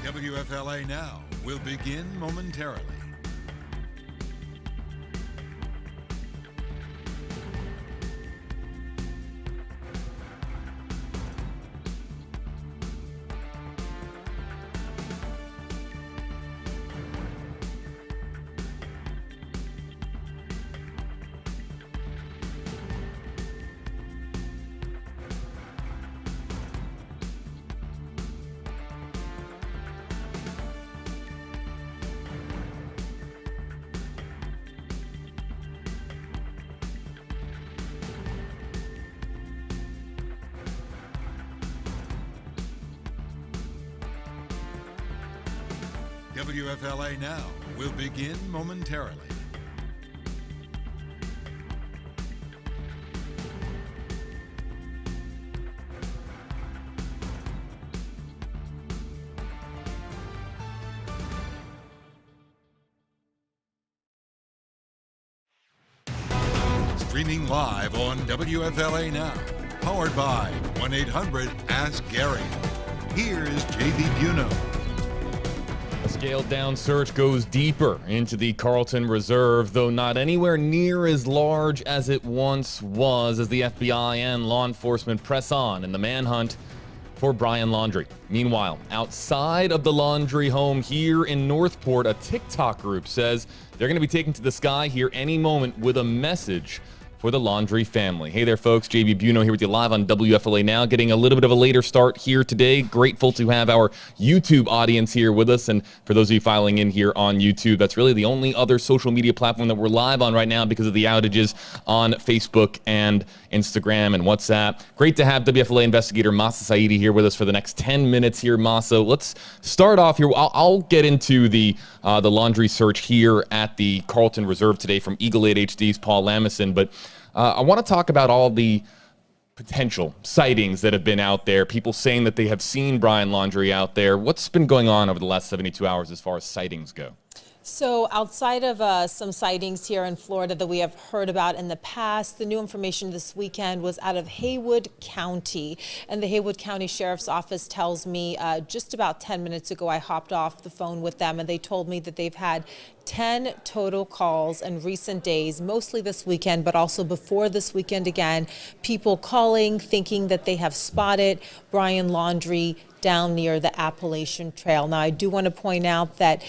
WFLA Now will begin momentarily. WFLA Now will begin momentarily. Streaming live on WFLA Now, powered by 1-800-ASK-GARY. Here's J.B. Buno. A scaled-down search goes deeper into the Carlton Reserve, though not anywhere near as large as it once was, as the FBI and law enforcement press on in the manhunt for Brian Laundrie. Meanwhile, outside of the Laundrie home here in Northport, a TikTok group says they're going to be taken to the sky here any moment with a message for the Laundrie family. Hey there, folks. JB Buno here with you live on WFLA Now, getting a little bit of a later start here today. Grateful to have our YouTube audience here with us. And for those of you filing in here on YouTube, that's really the only other social media platform that we're live on right now because of the outages on Facebook and Instagram and WhatsApp. Great to have WFLA investigator Masa Saidi here with us for the next 10 minutes here, Masa. Let's start off here. I'll get into the Laundrie search here at the Carlton Reserve today from Eagle 8 HD's Paul Lamison, but I want to talk about all the potential sightings that have been out there, people saying that they have seen Brian Laundrie out there. What's been going on over the last 72 hours as far as sightings go? So outside of some sightings here in Florida that we have heard about in the past, the new information this weekend was out of Haywood County. And the Haywood County Sheriff's Office tells me just about 10 minutes ago, I hopped off the phone with them and they told me that they've had 10 total calls in recent days, mostly this weekend, but also before this weekend again, people calling, thinking that they have spotted Brian Laundrie down near the Appalachian Trail. Now, I do want to point out that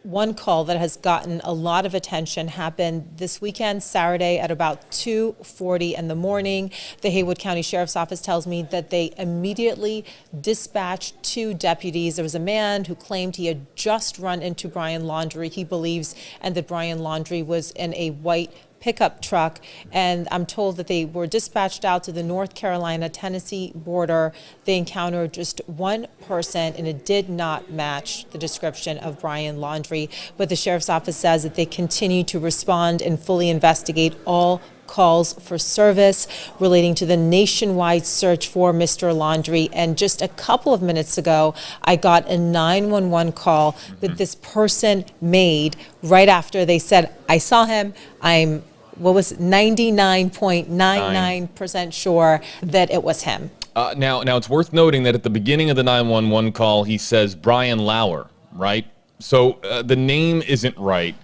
one call that has gotten a lot of attention happened this weekend, Saturday at about 2:40 in the morning. The Haywood County Sheriff's Office tells me that they immediately dispatched 2 deputies. There was a man who claimed he had just run into Brian Laundrie, he believes, and that Brian Laundrie was in a white pickup truck, and I'm told that they were dispatched out to the North Carolina-Tennessee border. They encountered just one person, and it did not match the description of Brian Laundrie. But the Sheriff's Office says that they continue to respond and fully investigate all calls for service relating to the nationwide search for Mr. Laundrie. And just a couple of minutes ago, I got a 911 call that this person made right after they said, I saw him, I'm 99.99% sure that it was him. Now it's worth noting that at the beginning of the 911 call, he says Brian Lauer, right? So the name isn't right.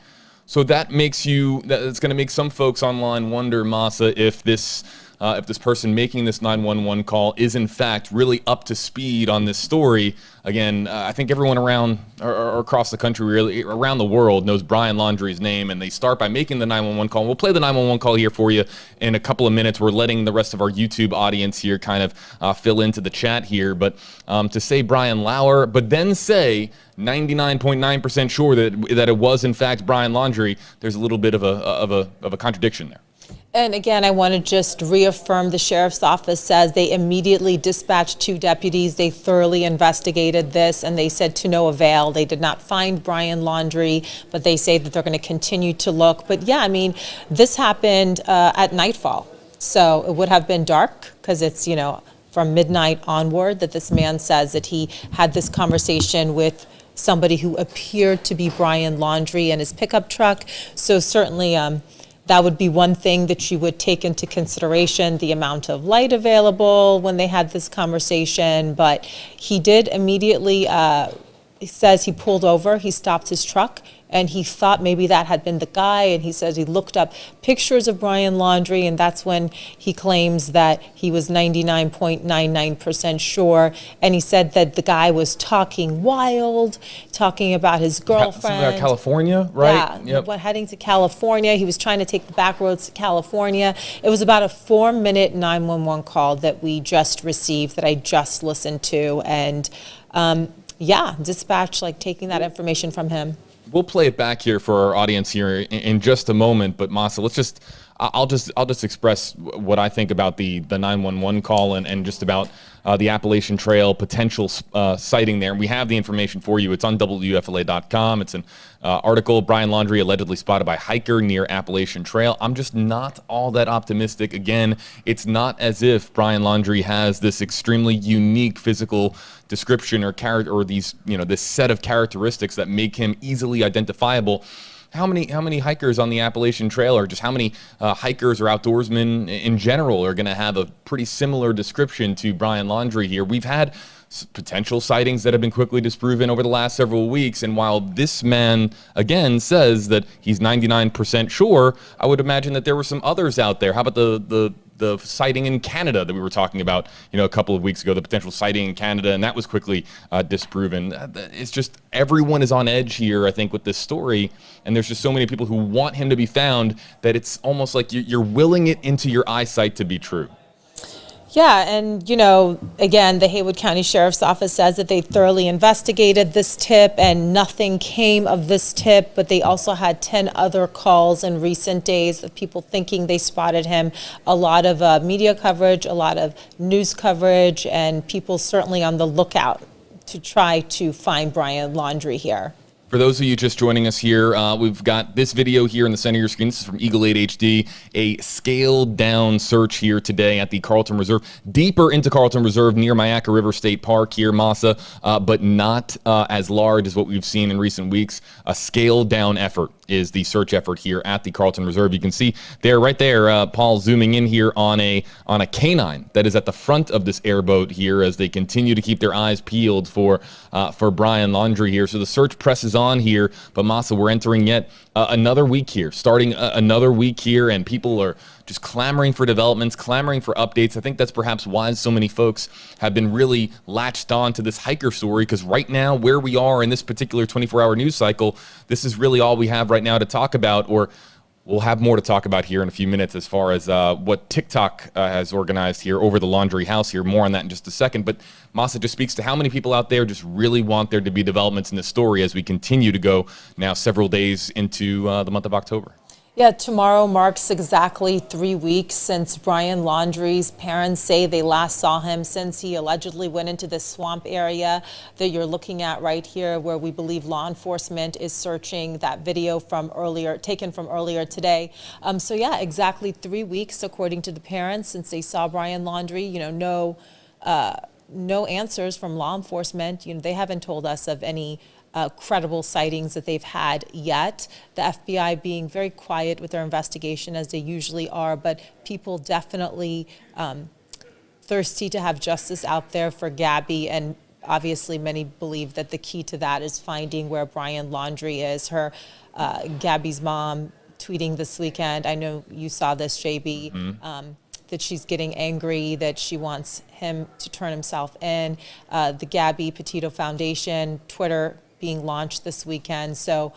So that's going to make some folks online wonder, Masa, if this person making this 911 call is in fact really up to speed on this story. Again, I think everyone around or across the country, really around the world, knows Brian Laundrie's name, and they start by making the 911 call. We'll play the 911 call here for you in a couple of minutes. We're letting the rest of our YouTube audience here kind of fill into the chat here, but to say Brian Lauer, but then say 99.9% sure that it was in fact Brian Laundrie, there's a little bit of a contradiction there. And again, I want to just reaffirm the Sheriff's Office says they immediately dispatched 2 deputies. They thoroughly investigated this, and they said to no avail. They did not find Brian Laundrie, but they say that they're going to continue to look. But yeah, I mean, this happened at nightfall. So it would have been dark because it's, from midnight onward that this man says that he had this conversation with somebody who appeared to be Brian Laundrie in his pickup truck. So certainly that would be one thing that you would take into consideration, the amount of light available when they had this conversation. But he did immediately, he says he pulled over, he stopped his truck, and he thought maybe that had been the guy. And he says he looked up pictures of Brian Laundrie, and that's when he claims that he was 99.99% sure. And he said that the guy was talking wild, talking about his girlfriend. Something about California, right? Yeah, heading to California. He was trying to take the back roads to California. It was about a 4-minute 911 call that we just received, that I just listened to. And yeah, dispatch, like, taking that information from him. We'll play it back here for our audience here in just a moment, but Masa, I'll just express what I think about the 911 call and just about the Appalachian Trail potential sighting there. And we have the information for you. It's on WFLA.com. It's an article, Brian Laundrie allegedly spotted by hiker near Appalachian Trail. I'm just not all that optimistic. Again, it's not as if Brian Laundrie has this extremely unique physical description or character, or these, this set of characteristics that make him easily identifiable. How many hikers on the Appalachian Trail, or just how many hikers or outdoorsmen in general, are going to have a pretty similar description to Brian Laundrie here? We've had potential sightings that have been quickly disproven over the last several weeks, and while this man again says that he's 99% sure, I would imagine that there were some others out there. How about the sighting in Canada that we were talking about, a couple of weeks ago, the potential sighting in Canada, and that was quickly disproven. It's just everyone is on edge here, I think, with this story, and there's just so many people who want him to be found that it's almost like you're willing it into your eyesight to be true. Yeah, and again, the Haywood County Sheriff's Office says that they thoroughly investigated this tip and nothing came of this tip, but they also had 10 other calls in recent days of people thinking they spotted him. A lot of media coverage, a lot of news coverage, and people certainly on the lookout to try to find Brian Laundrie here. For those of you just joining us here, we've got this video here in the center of your screen. This is from Eagle 8 HD, a scaled down search here today at the Carlton Reserve, deeper into Carlton Reserve near Myakka River State Park here, Masa, but not as large as what we've seen in recent weeks. A scaled down effort is the search effort here at the Carlton Reserve. You can see there, right there, Paul zooming in here on a canine that is at the front of this airboat here as they continue to keep their eyes peeled for Brian Laundrie here. So the search presses on here, but Masa, we're entering yet another week here, starting another week here, and people are just clamoring for developments, clamoring for updates. I think that's perhaps why so many folks have been really latched on to this hiker story, because right now, where we are in this particular 24-hour news cycle, this is really all we have right now to talk about, or we'll have more to talk about here in a few minutes as far as what TikTok has organized here over the Laundrie house here. More on that in just a second. But Masa just speaks to how many people out there just really want there to be developments in this story as we continue to go now several days into the month of October. Yeah, tomorrow marks exactly 3 weeks since Brian Laundrie's parents say they last saw him, since he allegedly went into this swamp area that you're looking at right here, where we believe law enforcement is searching that video taken from earlier today. So yeah, exactly 3 weeks, according to the parents, since they saw Brian Laundrie. No answers from law enforcement. They haven't told us of any credible sightings that they've had yet. The FBI being very quiet with their investigation, as they usually are, but people definitely thirsty to have justice out there for Gabby, and obviously many believe that the key to that is finding where Brian Laundrie is. Her Gabby's mom tweeting this weekend, I know you saw this, JB, that she's getting angry, that she wants him to turn himself in. The Gabby Petito Foundation Twitter being launched this weekend. So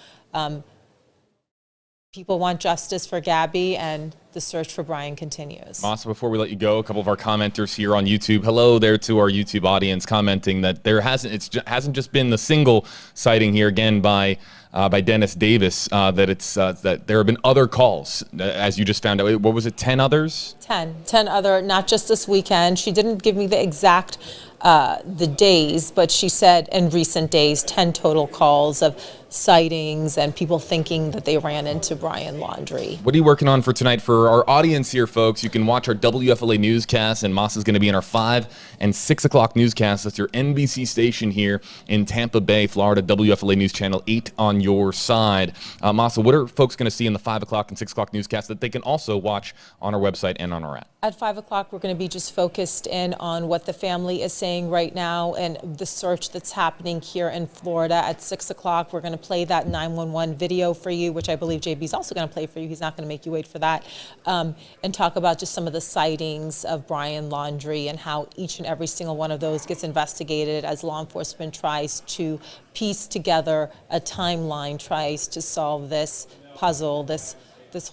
people want justice for Gabby, and the search for Brian continues. Masa, before we let you go, a couple of our commenters here on YouTube. Hello there to our YouTube audience, commenting that there hasn't just been the single sighting here again by Dennis Davis. That there have been other calls, as you just found out. What was it? 10 others? 10 other, not just this weekend. She didn't give me the exact the days, but she said in recent days, 10 total calls of sightings and people thinking that they ran into Brian Laundrie. What are you working on for tonight? For our audience here, folks, you can watch our WFLA newscast, and Moss is going to be in our 5 and 6 o'clock newscast. That's your NBC station here in Tampa Bay, Florida, WFLA News Channel 8 on your side. Masa, what are folks going to see in the 5 o'clock and 6 o'clock newscast that they can also watch on our website and on our app? At 5 o'clock, we're going to be just focused in on what the family is saying right now and the search that's happening here in Florida. At 6 o'clock, we're going to play that 911 video for you, which I believe JB's also going to play for you. He's not going to make you wait for that. And talk about just some of the sightings of Brian Laundrie and how each and every single one of those gets investigated as law enforcement tries to piece together a timeline, tries to solve this puzzle, this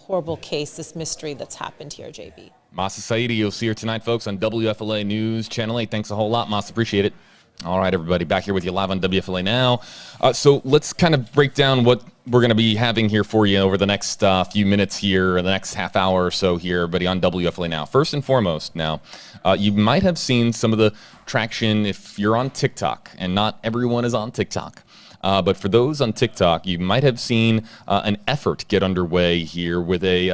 horrible case, this mystery that's happened here, JB. Masa Saidi, you'll see her tonight, folks, on WFLA News Channel 8. Thanks a whole lot, Masa. Appreciate it. All right, everybody, back here with you live on WFLA Now. So let's kind of break down what we're going to be having here for you over the next few minutes here, or the next half hour or so here, everybody, on WFLA Now. First and foremost, now, you might have seen some of the traction if you're on TikTok, and not everyone is on TikTok. But for those on TikTok, you might have seen an effort get underway here with a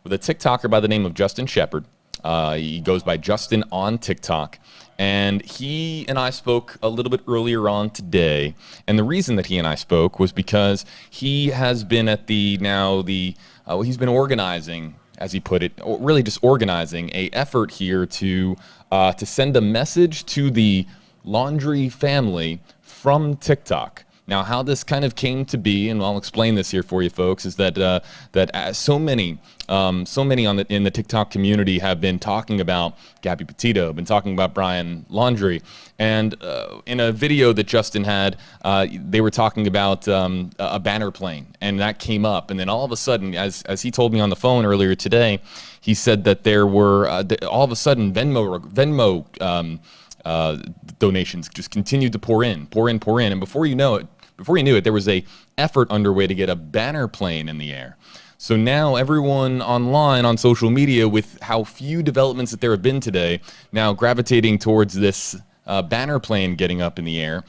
TikToker by the name of Justin Shepard. He goes by Justin on TikTok. And he and I spoke a little bit earlier on today. And the reason that he and I spoke was because he has been at he's been organizing, as he put it, or really just organizing a effort here to send a message to the Laundrie family from TikTok. Now, how this kind of came to be, and I'll explain this here for you, folks, is that so many in the TikTok community have been talking about Gabby Petito, been talking about Brian Laundrie, and in a video that Justin had, they were talking about a banner plane, and that came up, and then all of a sudden, as he told me on the phone earlier today, he said that there were all of a sudden Venmo donations just continued to pour in, and before you knew it, there was a effort underway to get a banner plane in the air. So now everyone online on social media, with how few developments that there have been today, now gravitating towards this banner plane getting up in the air.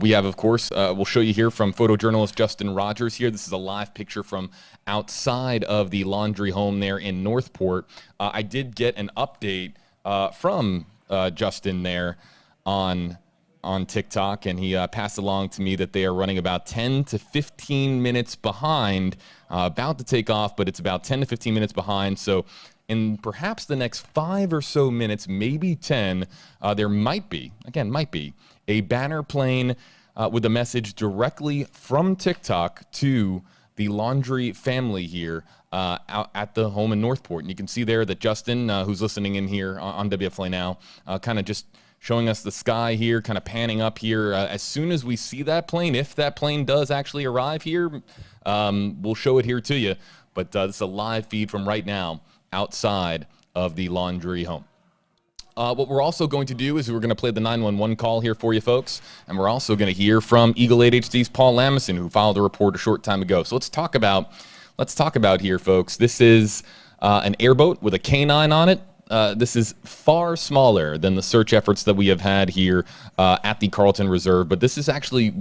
We have, of course, we'll show you here from photojournalist Justin Rogers here. This is a live picture from outside of the Laundrie home there in Northport. I did get an update from Justin there on TikTok, and he passed along to me that they are running about 10 to 15 minutes behind, about to take off, but it's about 10 to 15 minutes behind. So in perhaps the next 5 or so minutes, maybe 10, there might be a banner plane with a message directly from TikTok to the Laundrie family here out at the home in Northport. And you can see there that Justin, who's listening in here on WFLA Now, kind of just showing us the sky here, kind of panning up here. As soon as we see that plane, if that plane does actually arrive here, we'll show it here to you. But this is a live feed from right now outside of the Laundrie home. What we're also going to do is we're going to play the 911 call here for you, folks. And we're also going to hear from Eagle 8 HD's Paul Lamison, who filed a report a short time ago. So let's talk about here, folks. This is an airboat with a canine on it. This is far smaller than the search efforts that we have had here at the Carlton Reserve, but this is actually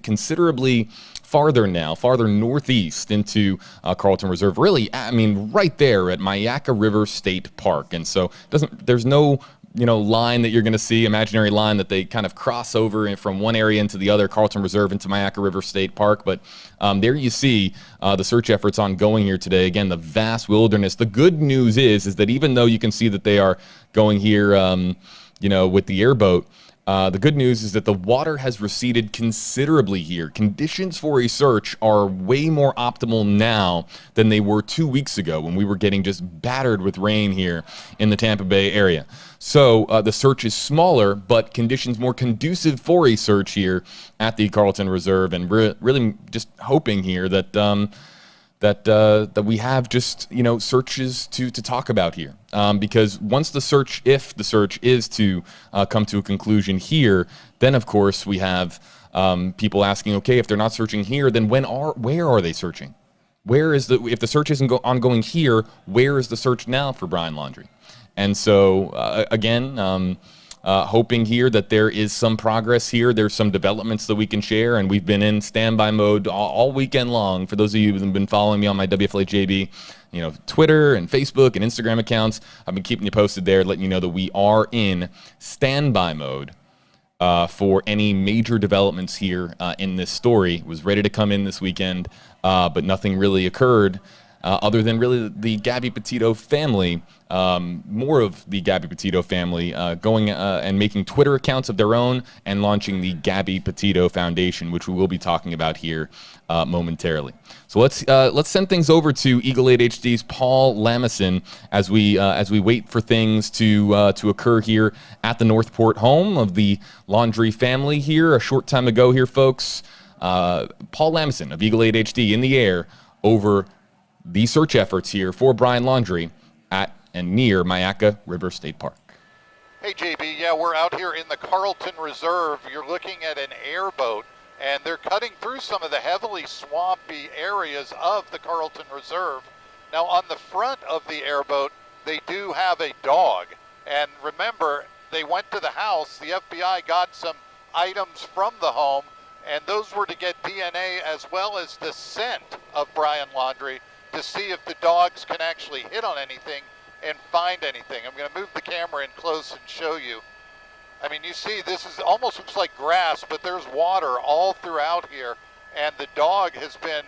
considerably farther northeast into Carlton Reserve. Really, I mean, right there at Myakka River State Park. And so there's no line that you're going to see, imaginary line that they kind of cross over from one area into the other, Carlton Reserve into Myakka River State Park. But there you see the search efforts ongoing here today. Again, the vast wilderness. The good news is that even though you can see that they are going here, with the airboat, the good news is that the water has receded considerably here. Conditions for a search are way more optimal now than they were 2 weeks ago when we were getting just battered with rain here in the Tampa Bay area. So the search is smaller, but conditions more conducive for a search here at the Carlton Reserve, and really just hoping here that that we have just searches to talk about here, because once if the search is to come to a conclusion here, then of course we have people asking, okay, if they're not searching here, then where are they searching? If the search isn't ongoing here, where is the search now for Brian Laundrie? And so again, hoping here that there is some progress here. There's some developments that we can share, and we've been in standby mode all weekend long. For those of you who have been following me on my WFLA JB, Twitter and Facebook and Instagram accounts, I've been keeping you posted there, letting you know that we are in standby mode for any major developments here in this story. It was ready to come in this weekend, but nothing really occurred other than really the Gabby Petito family, more of the Gabby Petito family going and making Twitter accounts of their own and launching the Gabby Petito Foundation, which we will be talking about here momentarily. So let's send things over to Eagle 8 HD's Paul Lamison as we wait for things to occur here at the Northport home of the Laundrie family here a short time ago here, folks. Paul Lamison of Eagle 8 HD in the air over the search efforts here for Brian Laundrie at and near Myakka River State Park. Hey JB, yeah, we're out here in the Carlton Reserve. You're looking at an airboat, and they're cutting through some of the heavily swampy areas of the Carlton Reserve. Now on the front of the airboat, they do have a dog. And remember, they went to the house, the FBI got some items from the home, and those were to get DNA as well as the scent of Brian Laundrie to see if the dogs can actually hit on anything and find anything. I'm going to move the camera in close and show you. I mean, you see this is almost looks like grass, but there's water all throughout here, and the dog has been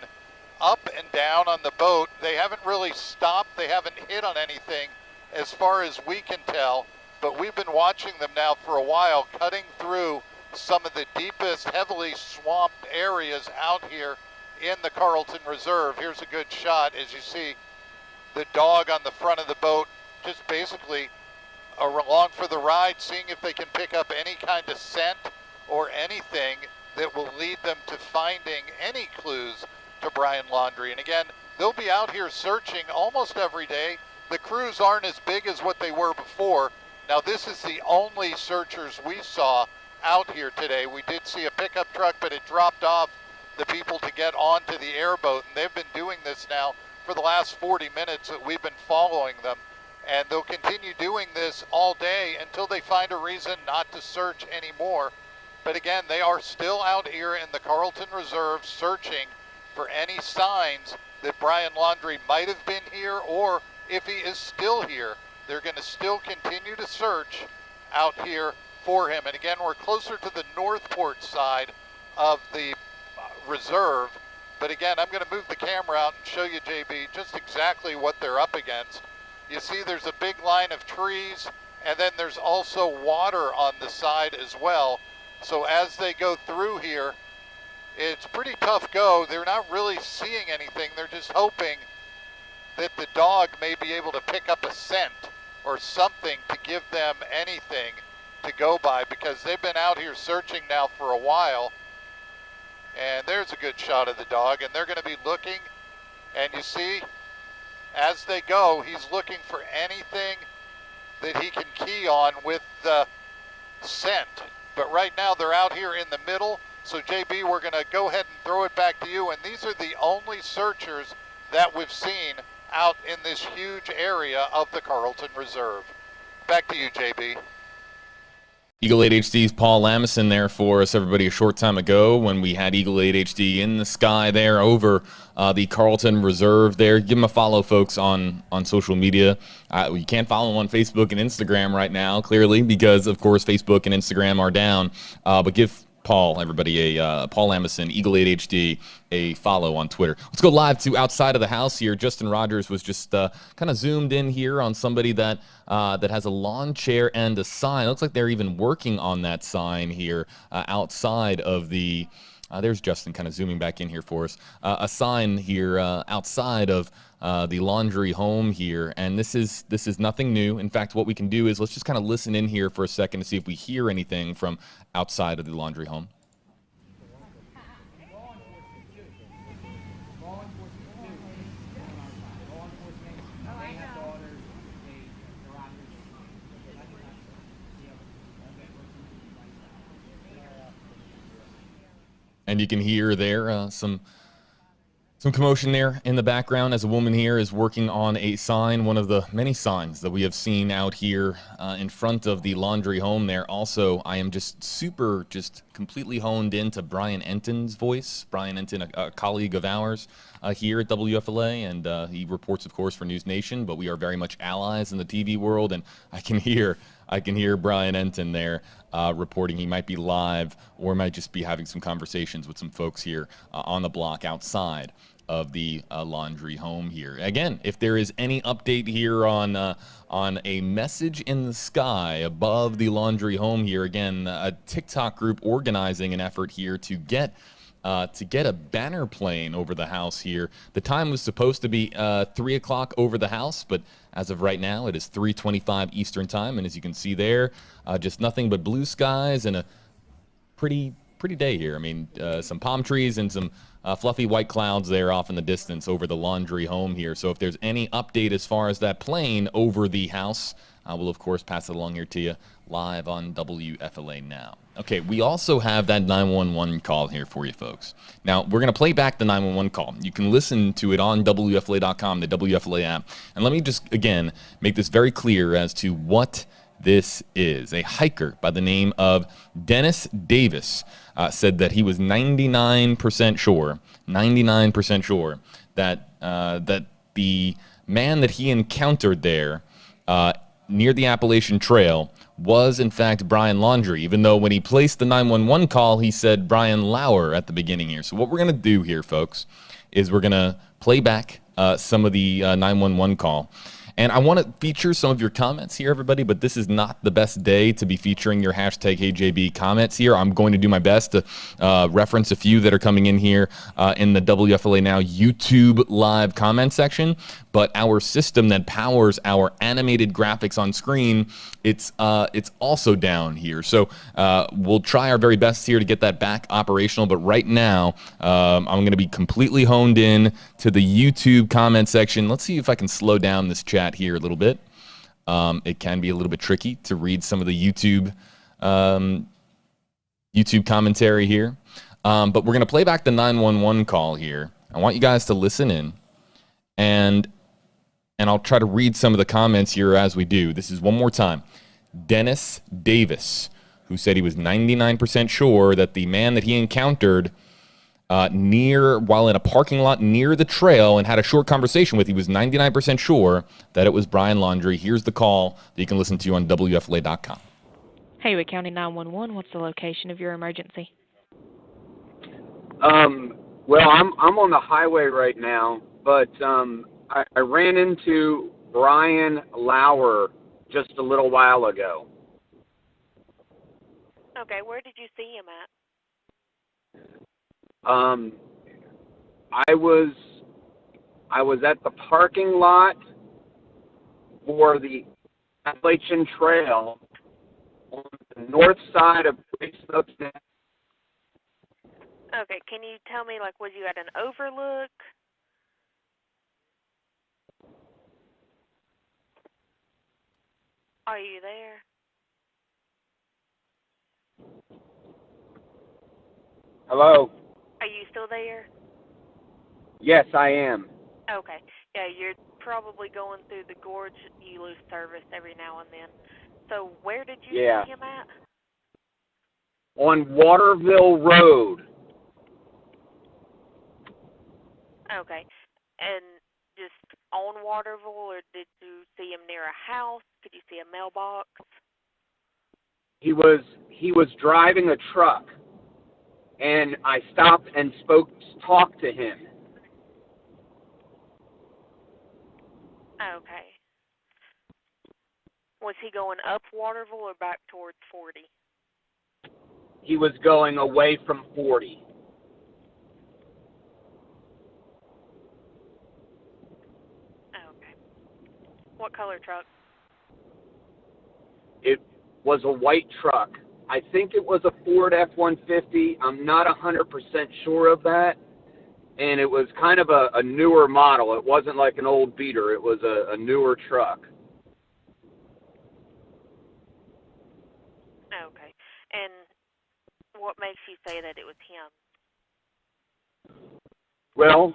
up and down on the boat. They haven't really stopped. They haven't hit on anything as far as we can tell, but we've been watching them now for a while, cutting through some of the deepest, heavily swamped areas out here in the Carlton Reserve. Here's a good shot as you see the dog on the front of the boat, just basically along for the ride, seeing if they can pick up any kind of scent or anything that will lead them to finding any clues to Brian Laundrie. And again, they'll be out here searching almost every day. The crews aren't as big as what they were before. Now this is the only searchers we saw out here today. We did see a pickup truck, but it dropped off the people to get onto the airboat, and they've been doing this now for the last 40 minutes that we've been following them, and they'll continue doing this all day until they find a reason not to search anymore. But again, they are still out here in the Carlton Reserve searching for any signs that Brian Laundrie might have been here, or if he is still here, they're going to still continue to search out here for him. And again, we're closer to the Northport side of the reserve, but again, I'm going to move the camera out and show you, JB, just exactly what they're up against. You see there's a big line of trees, and then there's also water on the side as well. So as they go through here, it's pretty tough go. They're not really seeing anything. They're just hoping that the dog may be able to pick up a scent or something to give them anything to go by, because they've been out here searching now for a while. And there's a good shot of the dog, and they're going to be looking, and you see, as they go, he's looking for anything that he can key on with the scent. But right now, they're out here in the middle. So, JB, we're going to go ahead and throw it back to you, and these are the only searchers that we've seen out in this huge area of the Carlton Reserve. Back to you, JB. Eagle 8 HD's Paul Lamison there for us, everybody, a short time ago when we had Eagle 8 HD in the sky there over the Carlton Reserve there. Give him a follow, folks, on social media. You can't follow him on Facebook and Instagram right now, clearly, because, of course, Facebook and Instagram are down. But give Paul, everybody, Paul Lamison, Eagle 8 HD, a follow on Twitter. Let's go live to outside of the house here. Justin Rogers was just kind of zoomed in here on somebody that has a lawn chair and a sign. It looks like they're even working on that sign here outside of the there's Justin kind of zooming back in here for us. A sign here outside of the Laundrie home here, and this is nothing new. In fact, what we can do is let's just kind of listen in here for a second to see if we hear anything from outside of the Laundrie home. And you can hear there some Some commotion there in the background as a woman here is working on a sign, one of the many signs that we have seen out here in front of the Laundrie home there. Also, I am just completely honed into Brian Enton's voice. Brian Enton, a colleague of ours here at WFLA, and he reports, of course, for News Nation, but we are very much allies in the TV world, and I can hear Brian Enton there reporting. He might be live or might just be having some conversations with some folks here on the block outside of the Laundrie home here. Again, if there is any update here on a message in the sky above the Laundrie home here, again, a TikTok group organizing an effort here to get a banner plane over the house here. The time was supposed to be 3 o'clock over the house, but as of right now, it is 3:25 Eastern time, and as you can see there, just nothing but blue skies and a pretty day here. I mean, some palm trees and some fluffy white clouds there off in the distance over the Laundrie home here. So if there's any update as far as that plane over the house, we'll of course pass it along here to you live on WFLA Now. Okay, we also have that 911 call here for you folks. Now, we're going to play back the 911 call. You can listen to it on WFLA.com, the WFLA app. And let me just, again, make this very clear as to what this is. A hiker by the name of Dennis Davis said that he was 99% sure that the man that he encountered there near the Appalachian Trail was, in fact, Brian Laundrie, even though when he placed the 911 call, he said Brian Lauer at the beginning here. So what we're going to do here, folks, is we're going to play back some of the 911 call. And I want to feature some of your comments here, everybody, but this is not the best day to be featuring your hashtag HeyJB comments here. I'm going to do my best to reference a few that are coming in here in the WFLA Now YouTube live comment section. But our system that powers our animated graphics on screen, it's also down here. So we'll try our very best here to get that back operational. But right now, I'm going to be completely honed in to the YouTube comment section. Let's see if I can slow down this chat here a little bit. It can be a little bit tricky to read some of the YouTube commentary here. But we're going to play back the 911 call here. I want you guys to listen in, and I'll try to read some of the comments here as we do. This is one more time. Dennis Davis, who said he was 99% sure that the man that he encountered while in a parking lot near the trail and had a short conversation with, he was 99% sure that it was Brian Laundrie. Here's the call that you can listen to on WFLA.com. Haywood County 911, what's the location of your emergency? Well, I'm on the highway right now, but I ran into Brian Lauer just a little while ago. Okay, where did you see him at? I was at the parking lot for the Appalachian Trail on the north side of Great Smoky Mountain. Okay, can you tell me, like, was you at an overlook? Are you there? Hello? Are you still there? Yes, I am. Okay. Yeah, you're probably going through the gorge. You lose service every now and then. So where did you see him at? On Waterville Road. Okay. And just on Waterville, or did you see him near a house? Did you see a mailbox? He was driving a truck, and I stopped and talked to him. Okay. Was he going up Waterville or back towards 40? He was going away from 40. Okay. What color truck? It was a white truck. I think it was a Ford F-150. I'm not 100% sure of that. And it was kind of a newer model. It wasn't like an old beater. It was a newer truck. Okay. And what makes you say that it was him? Well,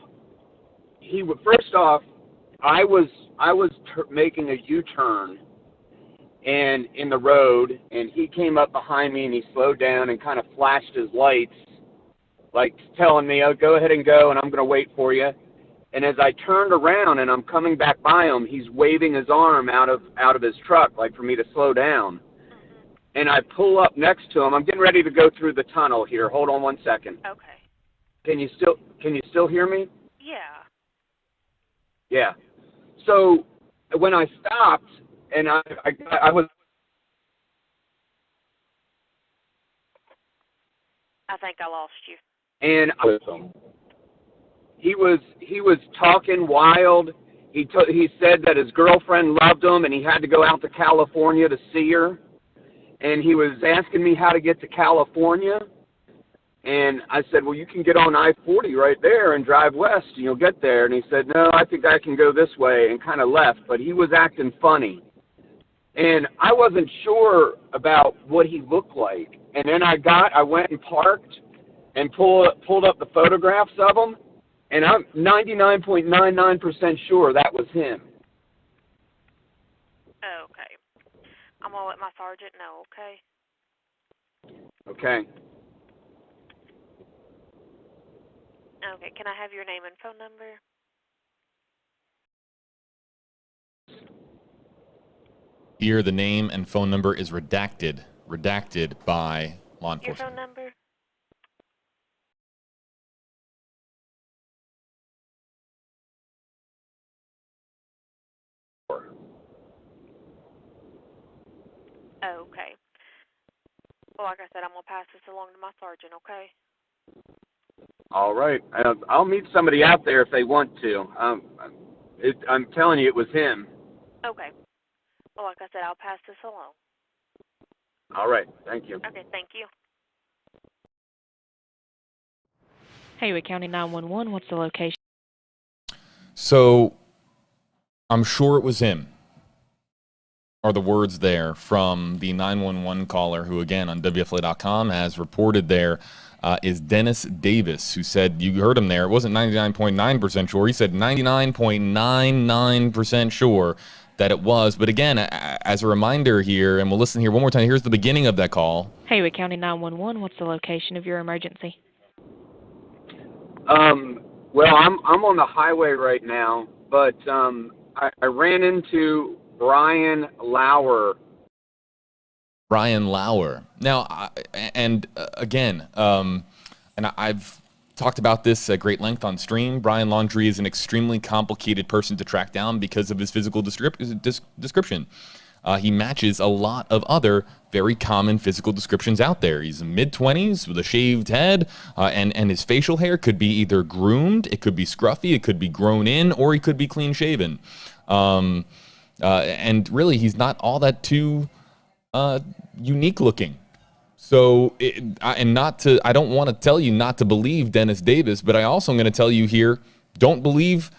he would, first off, I was making a U-turn and in the road, and he came up behind me and he slowed down and kind of flashed his lights, like telling me, "Oh, go ahead and go, and I'm going to wait for you." And as I turned around and I'm coming back by him, he's waving his arm out of his truck, like for me to slow down. And I pull up next to him. I'm getting ready to go through the tunnel here. Hold on one second. Okay. Can you still hear me? Yeah. Yeah. So when I stopped and I was, I think I lost you. and he was talking wild. He said that his girlfriend loved him and he had to go out to California to see her. And he was asking me how to get to California. And I said, "Well, you can get on I-40 right there and drive west and you'll get there." And he said, "No, I think I can go this way," and kind of left. But he was acting funny. And I wasn't sure about what he looked like. And then I went and parked and pulled up the photographs of him. And I'm 99.99% sure that was him. Okay. I'm going to let my sergeant know, okay? Okay. Okay, can I have your name and phone number? Here, the name and phone number is redacted by law Your phone enforcement. number? Okay. Well, like I said, I'm going to pass this along to my sergeant, okay? All right. I'll meet somebody out there if they want to. I'm telling you, it was him. Okay. Well, like I said, I'll pass this along. All right. Thank you. Okay, thank you. Haywood County 911, what's the location? So I'm sure it was him, are the words there from the 911 caller who, again, on WFLA.com has reported there is Dennis Davis, who said, you heard him there, it wasn't 99.9% sure. He said 99.99% sure that it was. But again, as a reminder here, and we'll listen here one more time, here's the beginning of that call. Haywood County 911, what's the location of your emergency? Well, I'm on the highway right now, but I ran into Brian Lauer. Now, again, and I've talked about this at great length on stream. Brian Laundrie is an extremely complicated person to track down because of his physical description. He matches a lot of other very common physical descriptions out there. He's mid-20s with a shaved head, and his facial hair could be either groomed, it could be scruffy, it could be grown in, or he could be clean-shaven. And really, he's not all that too unique-looking. So, I don't want to tell you not to believe Dennis Davis, but I also am going to tell you here, don't believe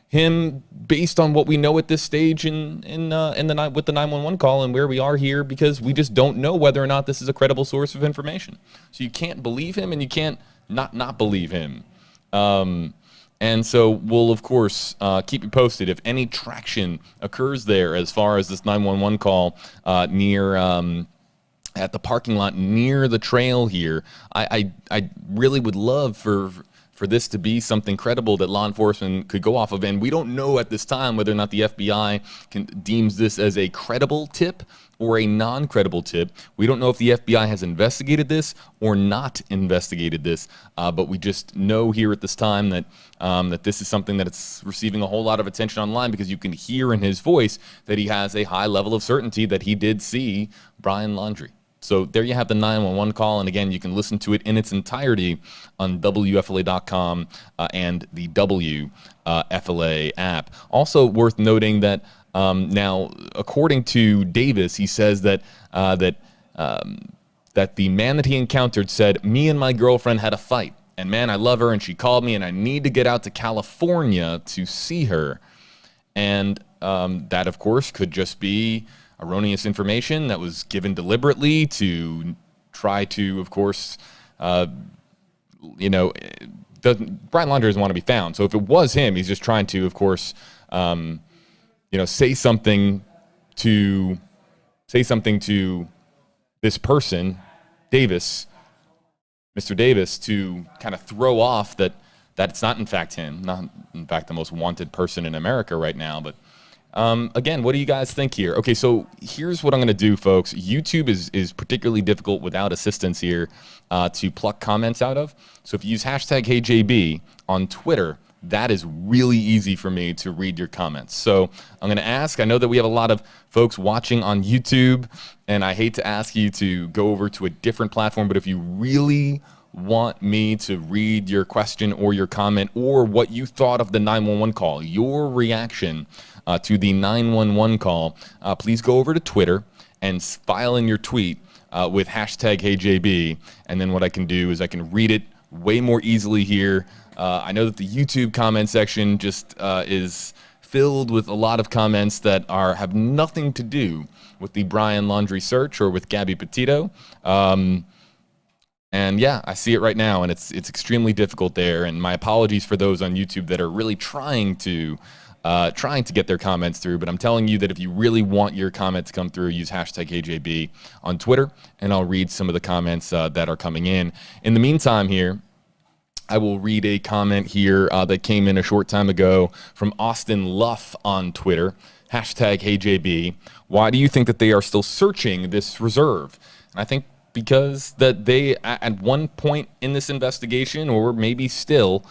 him based on what we know at this stage with the 911 call and where we are here, because we just don't know whether or not this is a credible source of information. So you can't believe him and you can't not believe him. And so we'll, of course, keep you posted if any traction occurs there as far as this 911 call near at the parking lot near the trail here. I really would love for this to be something credible that law enforcement could go off of. And we don't know at this time whether or not the FBI deems this as a credible tip or a non-credible tip. We don't know if the FBI has investigated this or not investigated this, but we just know here at this time that that this is something that it's receiving a whole lot of attention online, because you can hear in his voice that he has a high level of certainty that he did see Brian Laundrie. So there you have the 911 call, and again, you can listen to it in its entirety on WFLA.com and the WFLA app. Also worth noting that now, according to Davis, he says that that the man that he encountered said, "Me and my girlfriend had a fight, and man, I love her, and she called me, and I need to get out to California to see her." And that, of course, could just be erroneous information that was given deliberately to try to, of course, Brian Laundrie doesn't want to be found. So if it was him, he's just trying to, of course, say something to this person, Davis, Mr. Davis, to kind of throw off that it's not in fact him, not in fact the most wanted person in America right now. But again, what do you guys think here? Okay, so here's what I'm going to do, folks. YouTube is particularly difficult without assistance here to pluck comments out of. So if you use hashtag HeyJB on Twitter, that is really easy for me to read your comments. So I'm going to ask, I know that we have a lot of folks watching on YouTube, and I hate to ask you to go over to a different platform, but if you really want me to read your question or your comment or what you thought of the 911 call, your reaction to the 911 call, please go over to Twitter and file in your tweet with hashtag HeyJB, and then what I can do is I can read it way more easily here. I know that the YouTube comment section just is filled with a lot of comments that have nothing to do with the Brian Laundrie search or with Gabby Petito. And yeah, I see it right now, and it's extremely difficult there. And my apologies for those on YouTube that are really trying to get their comments through. But I'm telling you that if you really want your comment to come through, use hashtag HeyJB on Twitter, and I'll read some of the comments that are coming in. In the meantime here, I will read a comment here that came in a short time ago from Austin Luff on Twitter. Hashtag HeyJB. Why do you think that they are still searching this reserve? And I think because that they, at one point in this investigation, or maybe still,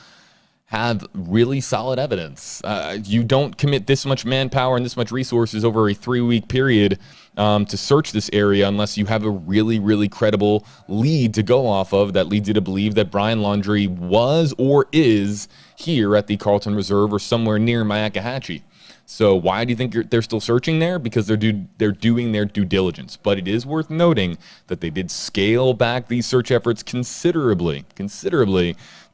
have really solid evidence. You don't commit this much manpower and this much resources over a 3-week period to search this area unless you have a really, really credible lead to go off of that leads you to believe that Brian Laundrie was or is here at the Carlton Reserve or somewhere near Myakkahatchee. So why do you think they're still searching there? Because they're doing their due diligence. But it is worth noting that they did scale back these search efforts considerably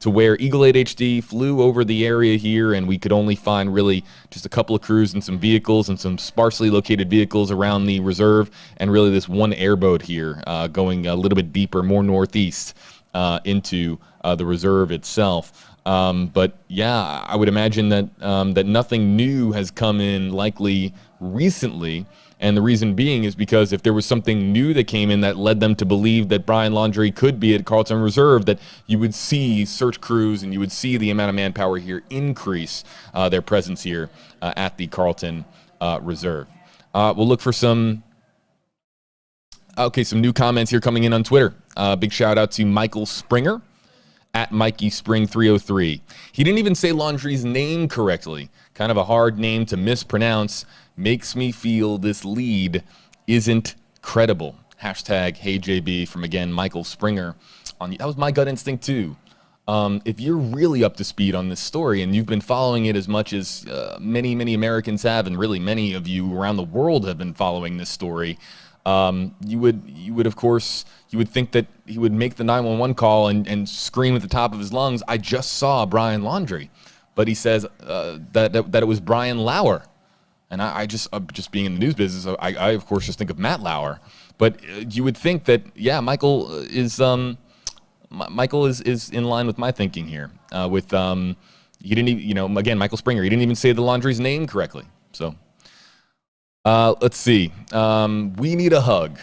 to where Eagle 8 HD flew over the area here, and we could only find really just a couple of crews and some vehicles and some sparsely located vehicles around the reserve, and really this one airboat here going a little bit deeper, more northeast into the reserve itself. But yeah, I would imagine that that nothing new has come in likely recently. And the reason being is because if there was something new that came in that led them to believe that Brian Laundrie could be at Carlton Reserve, that you would see search crews and you would see the amount of manpower here increase their presence here at the Carlton Reserve. We'll look for some new comments here coming in on Twitter. Big shout out to Michael Springer at Mikey Spring 303. He didn't even say Laundrie's name correctly. Kind of a hard name to mispronounce. Makes me feel this lead isn't credible. Hashtag HeyJB from, again, Michael Springer. That was my gut instinct too. If you're really up to speed on this story and you've been following it as much as many Americans have, and really many of you around the world have been following this story, you would of course, you would think that he would make the 911 call and scream at the top of his lungs, "I just saw Brian Laundrie." But he says that it was Brian Lauer. And I just being in the news business, I of course just think of Matt Lauer. But you would think that, yeah, Michael is in line with my thinking here. He didn't even, again, Michael Springer, he didn't even say the Laundrie's name correctly. So let's see. We need a hug.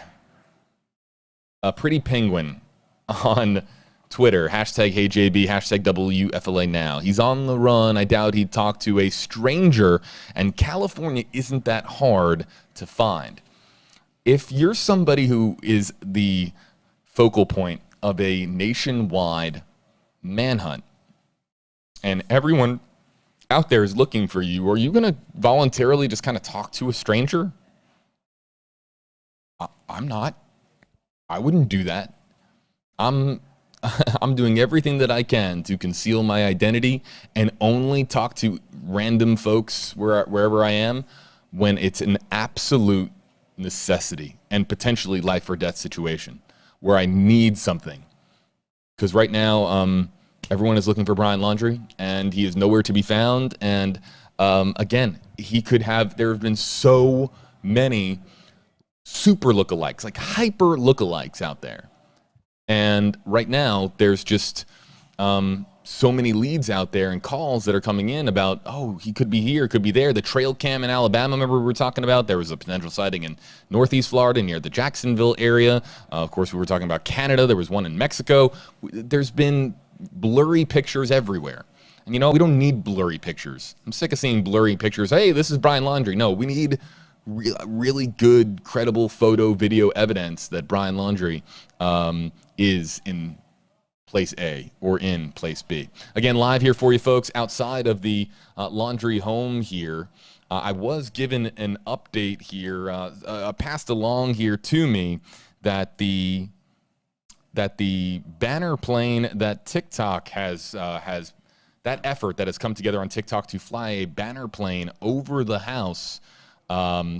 A Pretty Penguin on Twitter, hashtag HeyJB, hashtag WFLA now. He's on the run. I doubt he'd talk to a stranger, and California isn't that hard to find. If you're somebody who is the focal point of a nationwide manhunt, and everyone out there is looking for you, are you going to voluntarily just kind of talk to a stranger? I'm not. I wouldn't do that. I'm doing everything that I can to conceal my identity and only talk to random folks wherever I am when it's an absolute necessity and potentially life or death situation where I need something. Because right now, everyone is looking for Brian Laundrie, and he is nowhere to be found. And again, there have been so many super lookalikes, like hyper lookalikes out there. And right now, there's just so many leads out there and calls that are coming in about, oh, he could be here, could be there. The trail cam in Alabama, remember we were talking about? There was a potential sighting in Northeast Florida near the Jacksonville area. Of course, we were talking about Canada. There was one in Mexico. There's been blurry pictures everywhere. And, we don't need blurry pictures. I'm sick of seeing blurry pictures. Hey, this is Brian Laundrie. No, we need really good, credible photo, video evidence that Brian Laundrie is in place A or in place B. Again, live here for you folks outside of the Laundrie home here. I was given an update here, passed along here to me that the banner plane that TikTok has that effort that has come together on TikTok to fly a banner plane over the house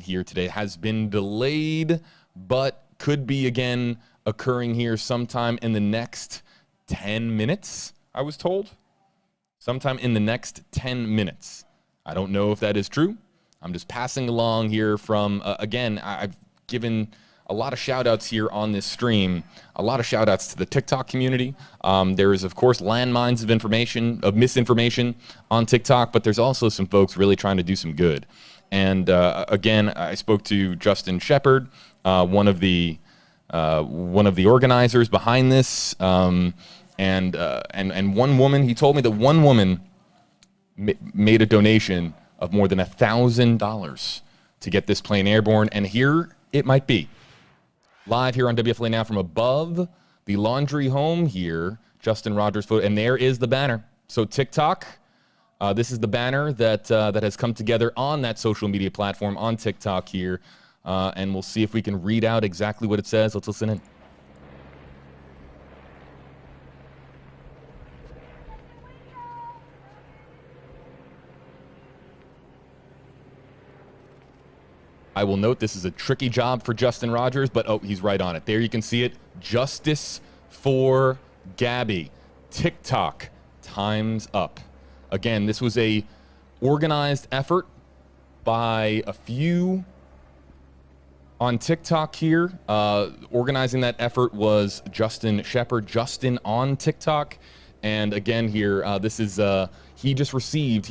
here today has been delayed, but could be again occurring here sometime in the next 10 minutes, I was told. Sometime in the next 10 minutes. I don't know if that is true. I'm just passing along here from, again, I've given a lot of shout outs here on this stream, a lot of shout outs to the TikTok community. There is, of course, landmines of misinformation on TikTok, but there's also some folks really trying to do some good. And again, I spoke to Justin Shepard, one of the organizers behind this, and one woman. He told me that one woman made a donation of more than $1,000 to get this plane airborne, and here it might be. Live here on WFLA Now from above the Laundrie home here, Justin Rogers' photo, and there is the banner. So TikTok, this is the banner that has come together on that social media platform on TikTok here, and we'll see if we can read out exactly what it says. Let's listen in. I will note this is a tricky job for Justin Rogers, but oh, he's right on it. There you can see it. Justice for Gabby. TikTok, time's up. Again, this was a organized effort by a few on TikTok here. Organizing that effort was Justin Shepard, Justin on TikTok. And again here, this is, he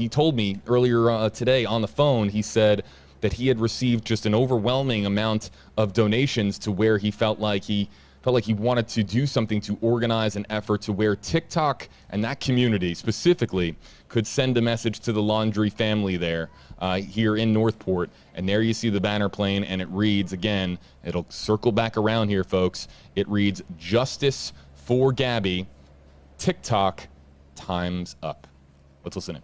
told me earlier today on the phone, he said that he had received just an overwhelming amount of donations to where he felt like he wanted to do something to organize an effort to where TikTok and that community specifically could send a message to the Laundrie family there here in Northport. And there you see the banner plane, and it reads, again, it'll circle back around here, folks. It reads, Justice for Gabby, TikTok, time's up. Let's listen in.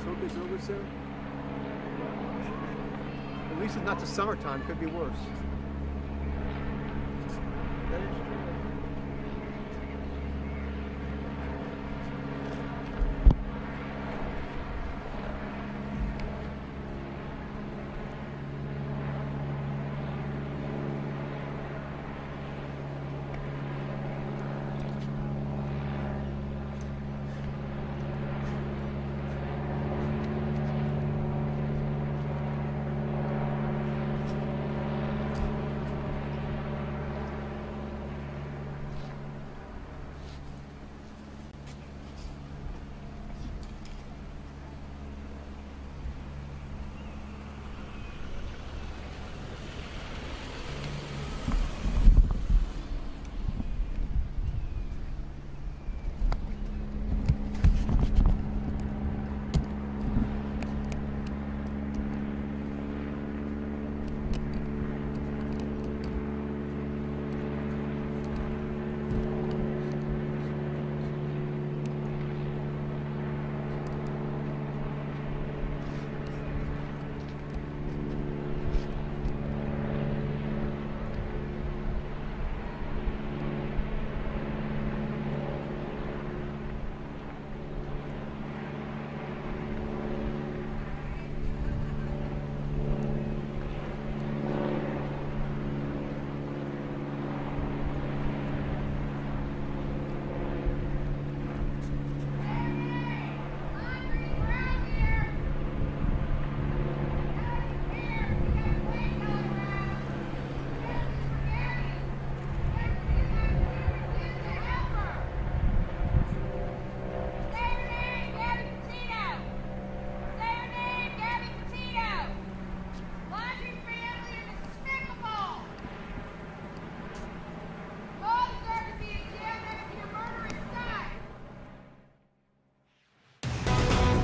hope it's over soon. At least it's not the summertime. Could be worse. That is true.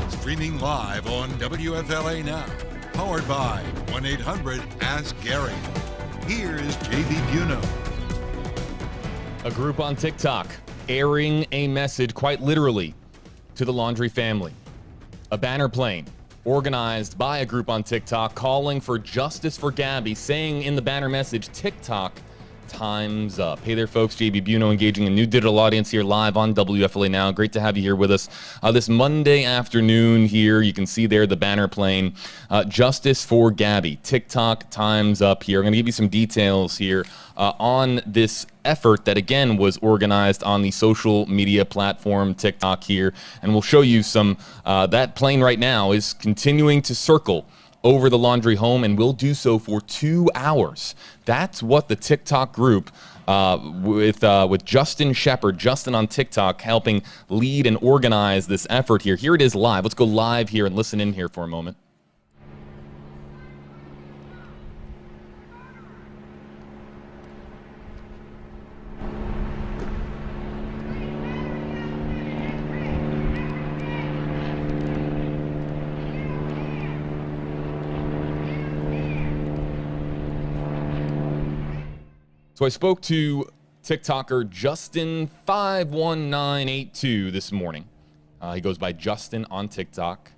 Streaming live on WFLA Now. Powered by 1-800-ASK-GARY. Here's JB Buno. A group on TikTok airing a message quite literally to the Laundrie family. A banner plane organized by a group on TikTok calling for justice for Gabby, saying in the banner message, TikTok, time's up. Hey there, folks. JB Buno engaging a new digital audience here live on WFLA Now. Great to have you here with us this Monday afternoon here. You can see there the banner plane. Justice for Gabby. TikTok, time's up here. I'm going to give you some details here on this effort that, again, was organized on the social media platform TikTok here. And we'll show you some, that plane right now is continuing to circle over the Laundrie home and will do so for 2 hours. That's what the TikTok group with Justin Shepard, Justin on TikTok, helping lead and organize this effort here. Here it is live. Let's go live here and listen in here for a moment. So I spoke to TikToker Justin51982 this morning. He goes by Justin on TikTok.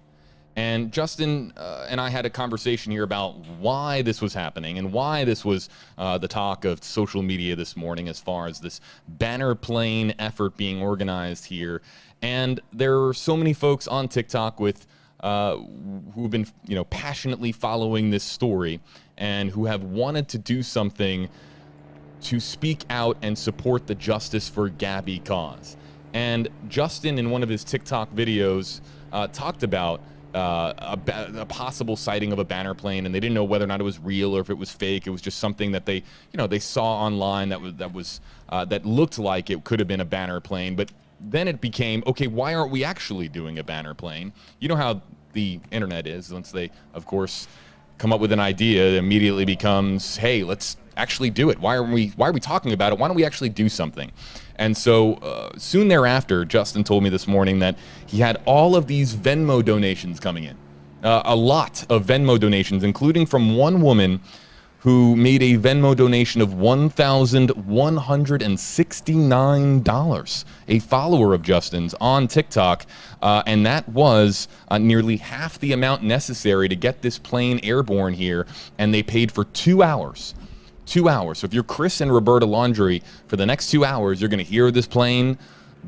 And Justin and I had a conversation here about why this was happening and why this was the talk of social media this morning as far as this banner plane effort being organized here. And there are so many folks on TikTok with who've been, passionately following this story and who have wanted to do something to speak out and support the Justice for Gabby cause. And Justin, in one of his TikTok videos, talked about a possible sighting of a banner plane, and they didn't know whether or not it was real or if it was fake. It was just something that they saw online that looked like it could have been a banner plane. But then it became, okay, why aren't we actually doing a banner plane? You know how the internet is. Once they, of course, come up with an idea, it immediately becomes, hey, let's actually do it. Why are we talking about it? Why don't we actually do something? And so soon thereafter, Justin told me this morning that he had all of these Venmo donations coming in. A lot of Venmo donations, including from one woman who made a Venmo donation of $1,169, a follower of Justin's on TikTok, and that was nearly half the amount necessary to get this plane airborne here, and they paid for 2 hours. 2 hours. So if you're Chris and Roberta Laundrie, for the next 2 hours, you're going to hear this plane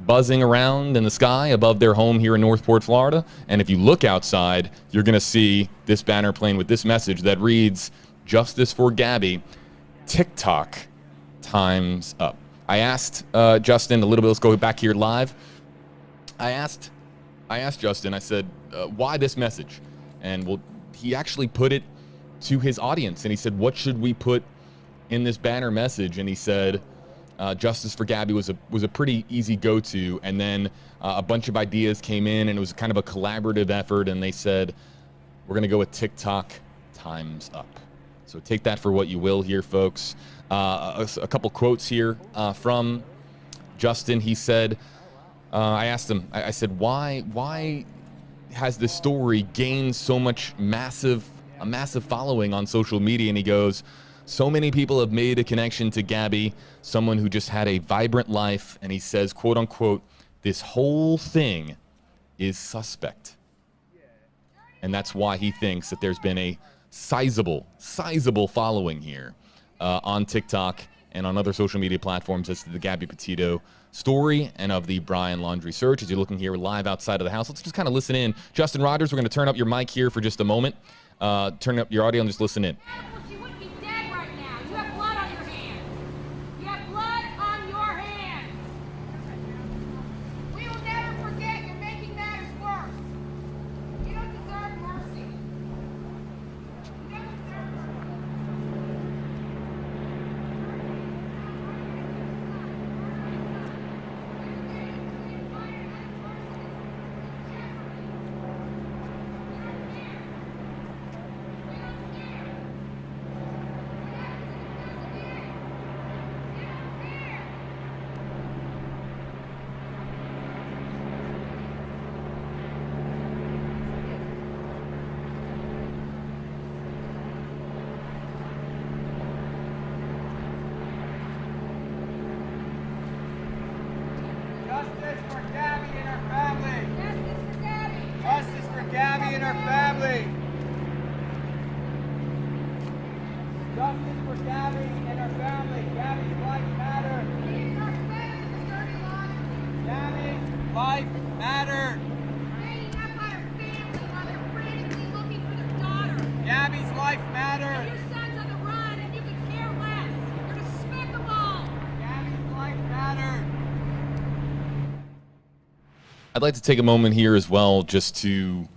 buzzing around in the sky above their home here in Northport, Florida. And if you look outside, you're going to see this banner plane with this message that reads, "Justice for Gabby, TikTok times up." I asked Justin a little bit, let's go back here live. I asked Justin, I said, why this message? And he actually put it to his audience, and he said, what should we put in this banner message? And he said, Justice for Gabby was a pretty easy go-to, and then a bunch of ideas came in, and it was kind of a collaborative effort, and they said, we're going to go with TikTok times up. So take that for what you will here, folks. A couple quotes here from Justin. He said, I asked him, I said, why has this story gained so much a massive following on social media? And he goes, so many people have made a connection to Gabby, someone who just had a vibrant life. And he says, quote unquote, this whole thing is suspect. And that's why he thinks that there's been a sizable following here on TikTok and on other social media platforms as to the Gabby Petito story and of the Brian Laundrie search. As you're looking here live outside of the house, let's just kind of listen in. Justin Rogers, we're going to turn up your mic here for just a moment. Turn up your audio and just listen in. She wouldn't be dead right now. You have blood on your hands. You have blood on your hands. We will never forget you're making matters worse. You don't deserve mercy. You don't deserve mercy. Justice for Gabby and her family. Justice for Gabby. Justice for Gabby and her family. Justice for Gabby and her family. Gabby's life matters. Please respect the dirty laundry. Gabby's life matters. Hanging up on her family while they're frantically looking for their daughter. Gabby's life matters. Your son's on the run and you could care less. You're despicable. Gabby's life matters. I'd like to take a moment here as well just to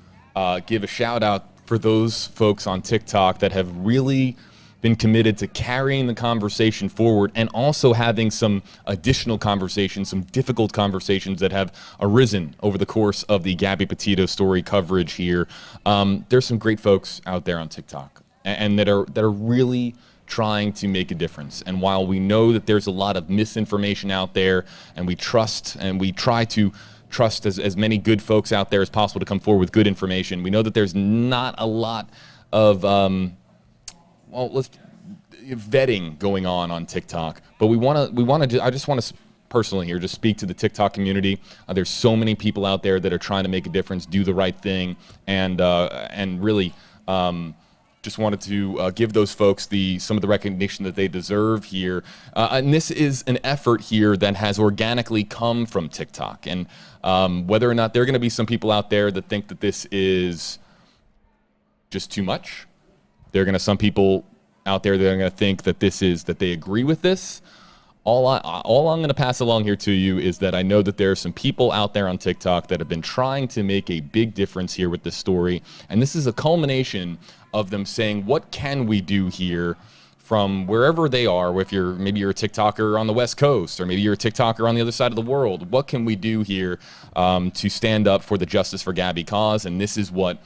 give a shout out for those folks on TikTok that have really been committed to carrying the conversation forward and also having some additional conversations, some difficult conversations that have arisen over the course of the Gabby Petito story coverage here. There's some great folks out there on TikTok and that are really trying to make a difference. And while we know that there's a lot of misinformation out there, and we trust and we try to trust as many good folks out there as possible to come forward with good information, we know that there's not a lot of vetting going on TikTok. But I just want to personally here just speak to the TikTok community. There's so many people out there that are trying to make a difference, do the right thing, and really just wanted to give those folks some of the recognition that they deserve here. And this is an effort here that has organically come from TikTok. And whether or not there are going to be some people out there that think that this is just too much, there are going to some people out there that are going to think that that they agree with this. All I'm going to pass along here to you is that I know that there are some people out there on TikTok that have been trying to make a big difference here with this story. And this is a culmination of them saying, what can we do here from wherever they are? Maybe you're a TikToker on the West Coast, or maybe you're a TikToker on the other side of the world. What can we do here to stand up for the Justice for Gabby cause? And this is what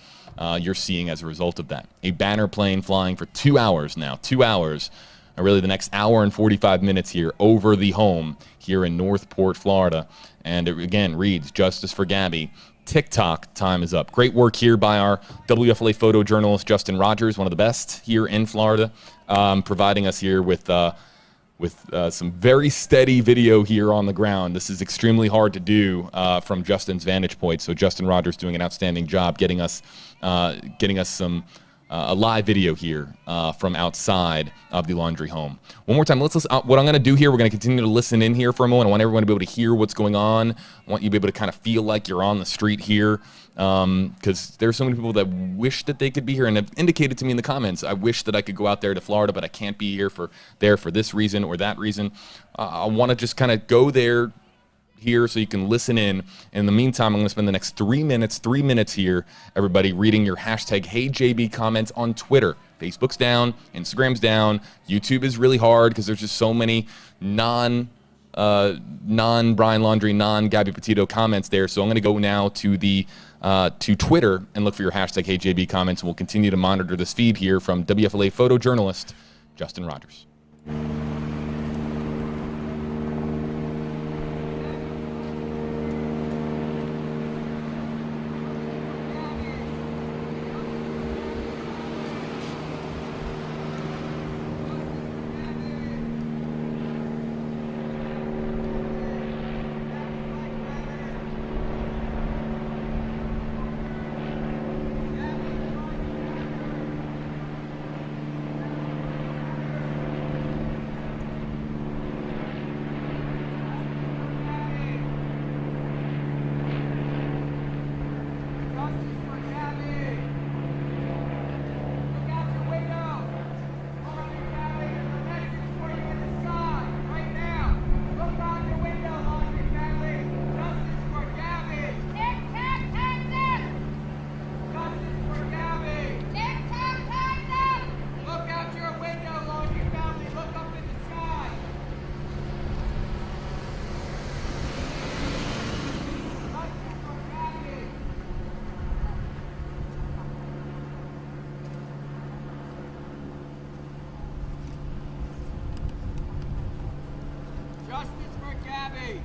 you're seeing as a result of that. A banner plane flying for 2 hours now, 2 hours really the next hour and 45 minutes here over the home here in Northport, Florida. And it again reads, Justice for Gabby. TikTok time is up. Great work here by our WFLA photojournalist Justin Rogers, one of the best here in Florida, providing us here with some very steady video here on the ground. This is extremely hard to do from Justin's vantage point. So Justin Rogers doing an outstanding job getting us some a live video here from outside of the Laundrie home. One more time, let's listen. What I'm going to do here, we're going to continue to listen in here for a moment. I want everyone to be able to hear what's going on. I want you to be able to kind of feel like you're on the street here, because there's so many people that wish that they could be here and have indicated to me in the comments, I wish that I could go out there to Florida, but I can't be here for this reason or that reason. I want to just kind of go there here so you can listen in. In the meantime, I'm going to spend the next 3 minutes here, everybody, reading your hashtag HeyJB comments on Twitter. Facebook's down, Instagram's down, YouTube is really hard because there's just so many non Brian Laundrie, non Gabby Petito comments there. So I'm going to go now to to Twitter and look for your hashtag HeyJB comments, and we'll continue to monitor this feed here from WFLA photojournalist Justin Rogers. Justice for Gabby!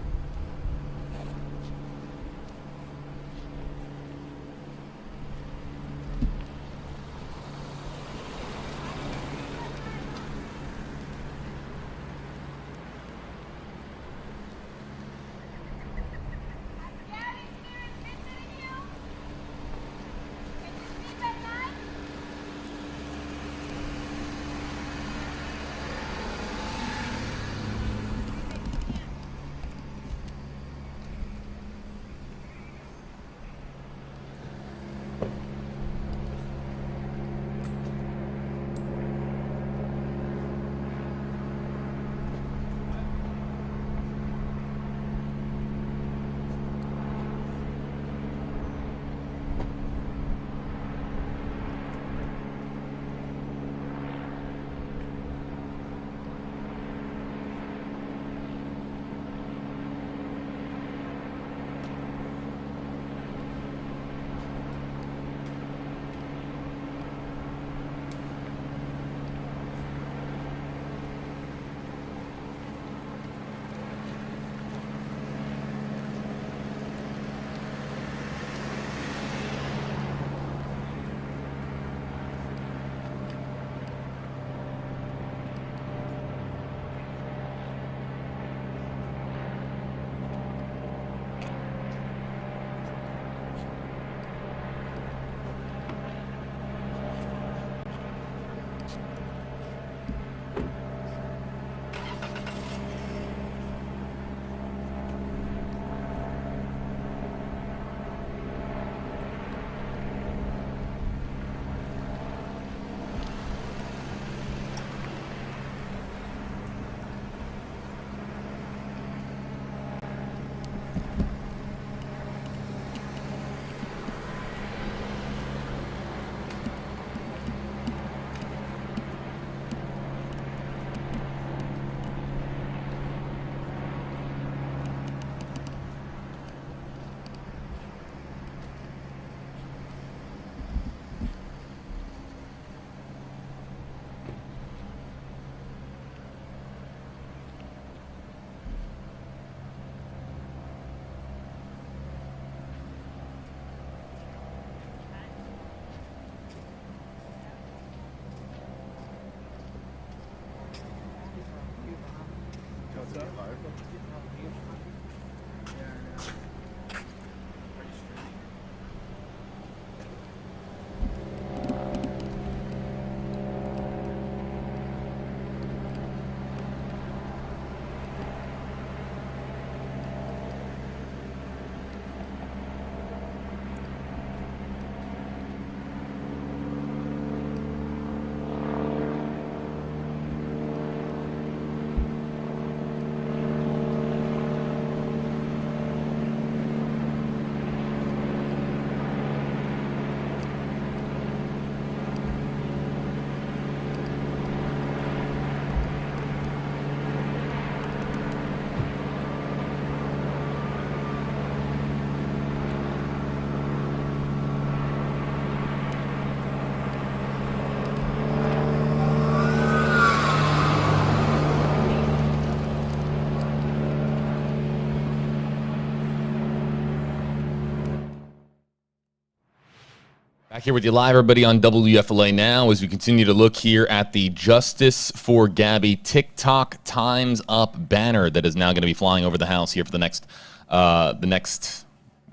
Back here with you live, everybody, on WFLA Now as we continue to look here at the Justice for Gabby TikTok Time's Up banner that is now going to be flying over the house here for the next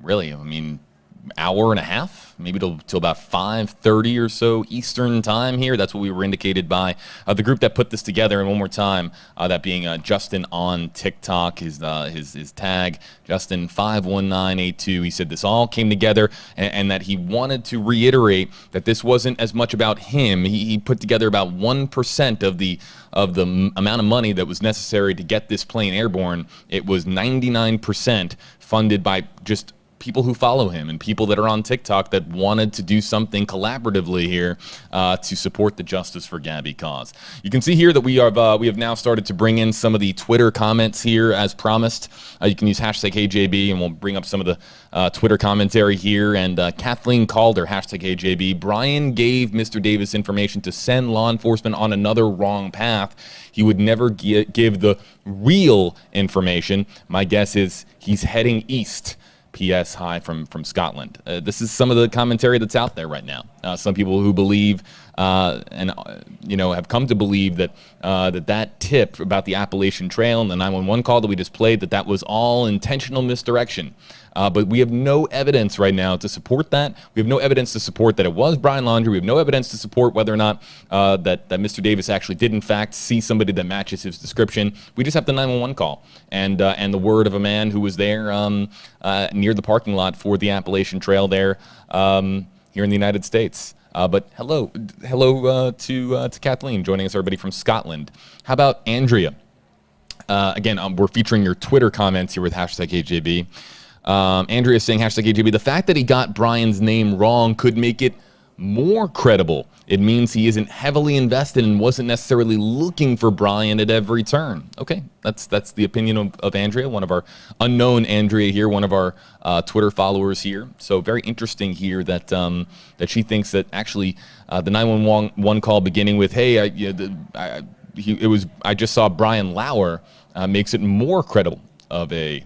really, hour and a half, maybe till about 5:30 or so Eastern time here. That's what we were indicated by the group that put this together. And one more time, that being Justin on TikTok, his tag, Justin51982. He said this all came together and that he wanted to reiterate that this wasn't as much about him. He put together about 1% of the amount of money that was necessary to get this plane airborne. It was 99% funded by just people who follow him and people that are on TikTok that wanted to do something collaboratively here to support the Justice for Gabby cause. You can see here that we have now started to bring in some of the Twitter comments here as promised. You can use hashtag HeyJB and we'll bring up some of the Twitter commentary here. And Kathleen Calder, hashtag HeyJB. Brian gave Mr. Davis information to send law enforcement on another wrong path. He would never give the real information. My guess is he's heading east. P.S. Hi from Scotland. This is some of the commentary that's out there right now. Some people who believe and have come to believe that that tip about the Appalachian Trail and the 911 call that we just played, that was all intentional misdirection. But we have no evidence right now to support that. We have no evidence to support that it was Brian Laundrie. We have no evidence to support whether or not that Mr. Davis actually did, in fact, see somebody that matches his description. We just have the 911 call and the word of a man who was there near the parking lot for the Appalachian Trail there here in the United States. But hello to Kathleen joining us, everybody from Scotland. How about Andrea? Again, we're featuring your Twitter comments here with hashtag HJB. Andrea is saying, hashtag HJB, the fact that he got Brian's name wrong could make it more credible. It means he isn't heavily invested and wasn't necessarily looking for Brian at every turn. Okay, that's the opinion of Andrea, one of our unknown Andrea here, one of our Twitter followers here. So very interesting here that that she thinks that actually the 911 call beginning with, hey, I just saw Brian Lauer makes it more credible of a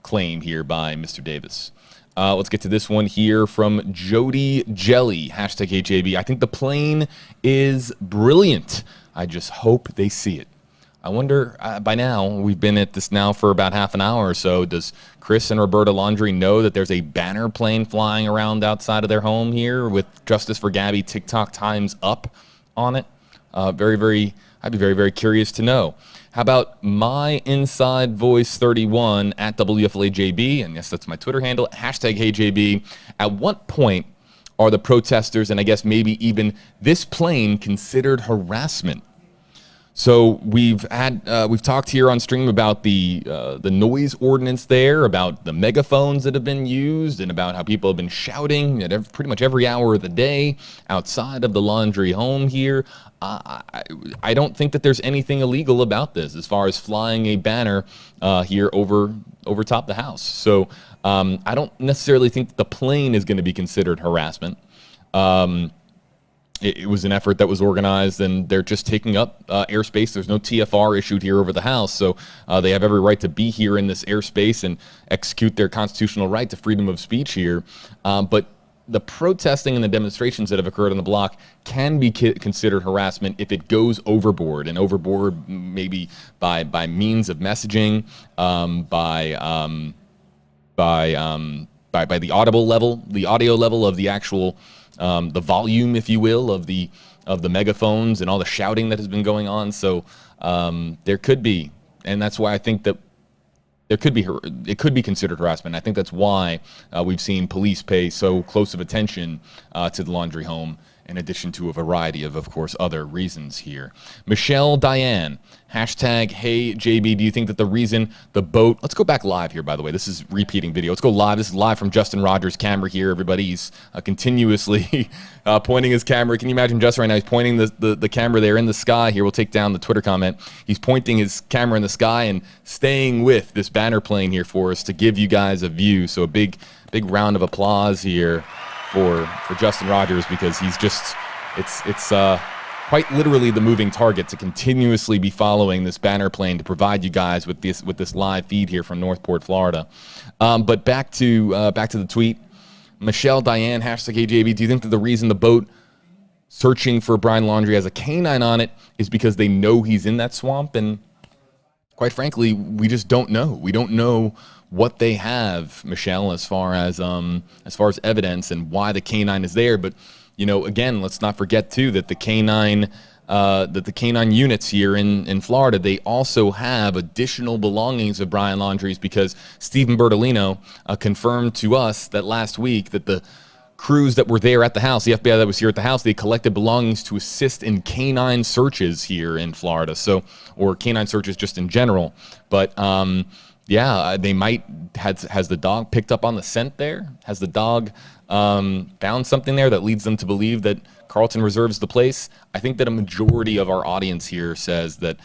claim here by Mr. Davis. Let's get to this one here from Jody Jelly, hashtag HJB. I think the plane is brilliant. I just hope they see it. I wonder, by now, we've been at this now for about half an hour or so. Does Chris and Roberta Laundrie know that there's a banner plane flying around outside of their home here with Justice for Gabby TikTok Time's Up on it? I'd be very, very curious to know. How about my Inside Voice 31 at WFLAJB? And yes, that's my Twitter handle, hashtag HeyJB. At what point are the protesters, and I guess maybe even this plane, considered harassment? So we've talked here on stream about the noise ordinance there, about the megaphones that have been used, and about how people have been shouting at pretty much every hour of the day outside of the Laundrie home here. I don't think that there's anything illegal about this as far as flying a banner here over top the house. So I don't necessarily think that the plane is going to be considered harassment. It was an effort that was organized, and they're just taking up airspace. There's no TFR issued here over the house, so they have every right to be here in this airspace and execute their constitutional right to freedom of speech here. But the protesting and the demonstrations that have occurred on the block can be considered harassment if it goes overboard, and overboard maybe by means of messaging, by the audio level of the actual the volume, if you will, of the megaphones and all the shouting that has been going on. So there could be, and that's why I think that it could be considered harassment. I think that's why we've seen police pay so close of attention to the Laundrie home, in addition to a variety of course, other reasons here. Michelle Diane, hashtag HeyJB, do you think that the reason the boat... Let's go back live here, by the way. This is repeating video. Let's go live. This is live from Justin Rogers' camera here, everybody. He's continuously pointing his camera. Can you imagine Justin right now? He's pointing the camera there in the sky here. We'll take down the Twitter comment. He's pointing his camera in the sky and staying with this banner plane here for us to give you guys a view. So a big round of applause here for Justin Rogers, because he's just, it's quite literally the moving target to continuously be following this banner plane to provide you guys with this live feed here from Northport, Florida. But back to the tweet. Michelle Diane, hashtag AJB, do you think that the reason the boat searching for Brian Laundrie has a canine on it is because they know he's in that swamp? And quite frankly, we just don't know. We don't know what they have, Michelle, as far as evidence and why the canine is there. But, you know, again, let's not forget too that the canine units here in Florida, they also have additional belongings of Brian Laundrie's, because Stephen Bertolino confirmed to us that last week that the crews that were there at the house, the FBI that was here at the house, they collected belongings to assist in canine searches here in Florida. So, or canine searches just in general. But yeah, they might, has the dog picked up on the scent there? Has the dog found something there that leads them to believe that Carlton Reserve's the place? I think that a majority of our audience here says that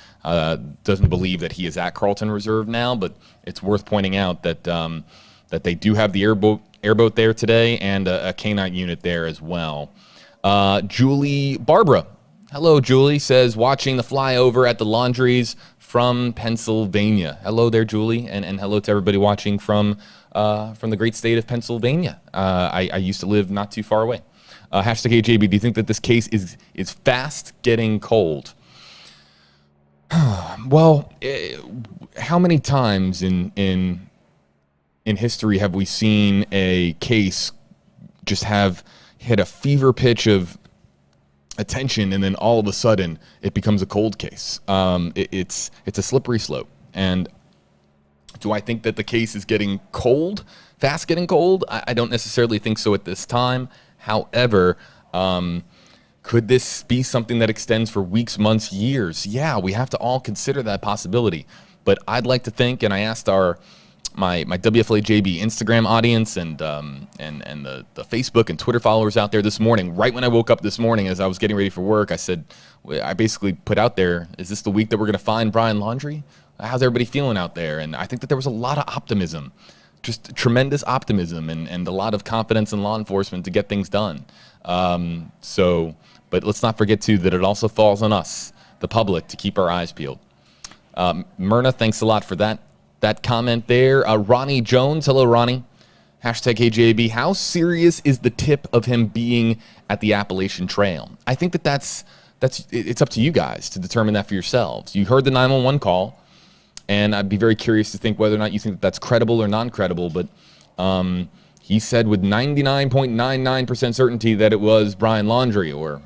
doesn't believe that he is at Carlton Reserve now, but it's worth pointing out that that they do have the airboat there today and a canine unit there as well. Julie Barbara, hello Julie, says watching the flyover at the Laundries from Pennsylvania. Hello there, Julie, and hello to everybody watching from the great state of Pennsylvania. I used to live not too far away. Hashtag AJB, do you think that this case is fast getting cold? Well, how many times in history have we seen a case just have hit a fever pitch of attention and then all of a sudden it becomes a cold case? It's a slippery slope. And do I think that the case is getting cold, fast getting cold? I don't necessarily think so at this time. However, could this be something that extends for weeks, months, years? Yeah, we have to all consider that possibility. But I'd like to think, and I asked my WFLA-JB Instagram audience and the Facebook and Twitter followers out there this morning, right when I woke up this morning as I was getting ready for work, I basically put out there, is this the week that we're going to find Brian Laundrie? How's everybody feeling out there? And I think that there was a lot of optimism, just tremendous optimism and a lot of confidence in law enforcement to get things done. But let's not forget too that it also falls on us, the public, to keep our eyes peeled. Myrna, thanks a lot for that comment there. Ronnie Jones, hello Ronnie. Hashtag KJB. How serious is the tip of him being at the Appalachian Trail? I think that it's up to you guys to determine that for yourselves. You heard the 911 call, and I'd be very curious to think whether or not you think that that's credible or non-credible. But he said with 99.99% certainty that it was Brian Laundrie or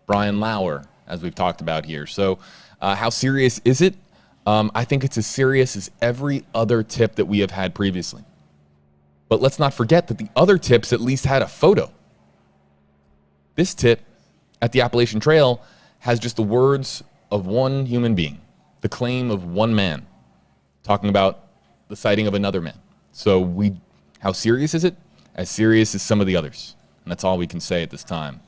Brian Lauer, as we've talked about here. So how serious is it? I think it's as serious as every other tip that we have had previously. But let's not forget that the other tips at least had a photo. This tip at the Appalachian Trail has just the words of one human being, the claim of one man, talking about the sighting of another man. So how serious is it? As serious as some of the others. And that's all we can say at this time.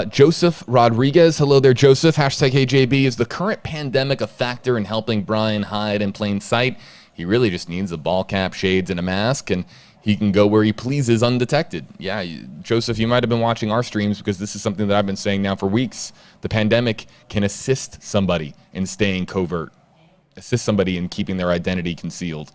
Joseph Rodriguez, hello there, Joseph. Hashtag KJB, is the current pandemic a factor in helping Brian hide in plain sight? He really just needs a ball cap, shades, and a mask, and he can go where he pleases undetected. Yeah, Joseph, you might have been watching our streams, because this is something that I've been saying now for weeks. The pandemic can assist somebody in staying covert, assist somebody in keeping their identity concealed.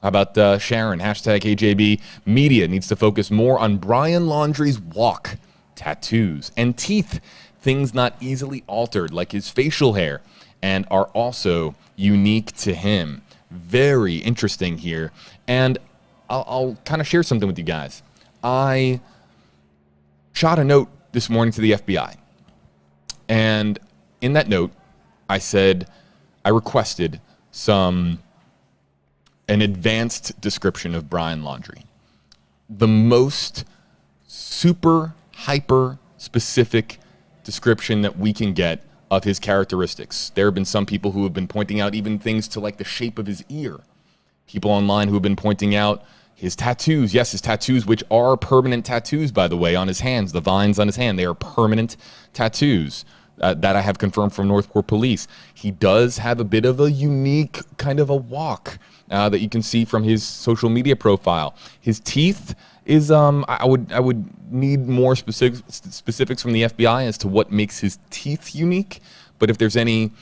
How about Sharon? Hashtag KJB, media needs to focus more on Brian Laundrie's walk, tattoos, and teeth, things not easily altered, like his facial hair, and are also unique to him. Very interesting here. And I'll kind of share something with you guys. I shot a note this morning to the FBI. And in that note, I requested an advanced description of Brian Laundrie. The most super hyper specific description that we can get of his characteristics. There have been some people who have been pointing out even things to like the shape of his ear. People online who have been pointing out his tattoos. Yes, his tattoos, which are permanent tattoos, by the way, on his hands. The vines on his hand, they are permanent tattoos that I have confirmed from Northport Police. He does have a bit of a unique kind of a walk that you can see from his social media profile. His teeth is I would need more specifics from the FBI as to what makes his teeth unique. But if there's any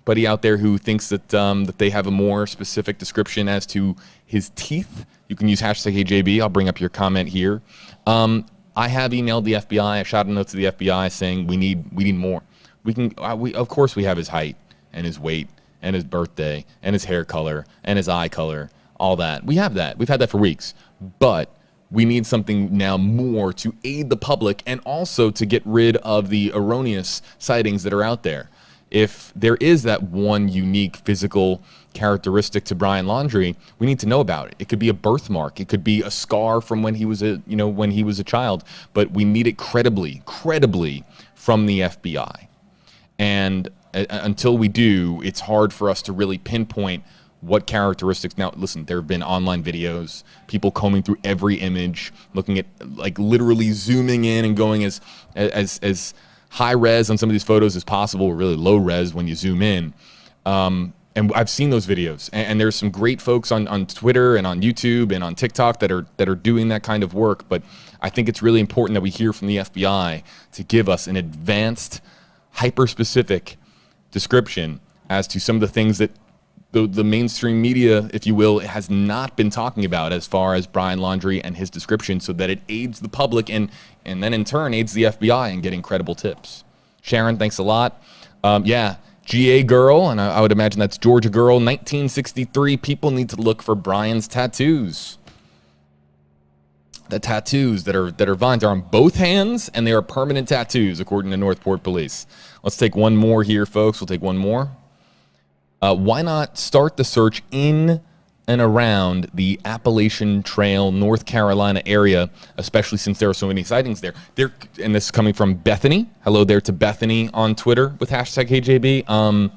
anybody out there who thinks that that they have a more specific description as to his teeth, you can use hashtag HeyJB. I'll bring up your comment here. I have emailed the FBI. I shot a note to the FBI saying we need more. Of course we have his height and his weight and his birthday and his hair color and his eye color, all that. We have that. We've had that for weeks. But we need something now more to aid the public and also to get rid of the erroneous sightings that are out there. If there is that one unique physical characteristic to Brian Laundrie, we need to know about it. It could be a birthmark. It could be a scar from when he was a child. But we need it credibly from the FBI. And until we do, it's hard for us to really pinpoint what characteristics. Now, listen, there have been online videos, people combing through every image, looking at, like, literally zooming in and going as high res on some of these photos as possible, or really low res when you zoom in. And I've seen those videos, and there's some great folks on Twitter and on YouTube and on TikTok that are doing that kind of work. But I think it's really important that we hear from the FBI to give us an advanced, hyper-specific description as to some of the things that the mainstream media, if you will, has not been talking about as far as Brian Laundrie and his description, so that it aids the public and then in turn aids the FBI in getting credible tips. Sharon, thanks a lot. GA girl, and I would imagine that's Georgia girl, 1963. People need to look for Brian's tattoos. The tattoos that are vines are on both hands, and they are permanent tattoos, according to Northport Police. Let's take one more here, folks. We'll take one more. Why not start the search in and around the Appalachian Trail, North Carolina area, especially since there are so many sightings there. And this is coming from Bethany. Hello there to Bethany on Twitter with hashtag HeyJB.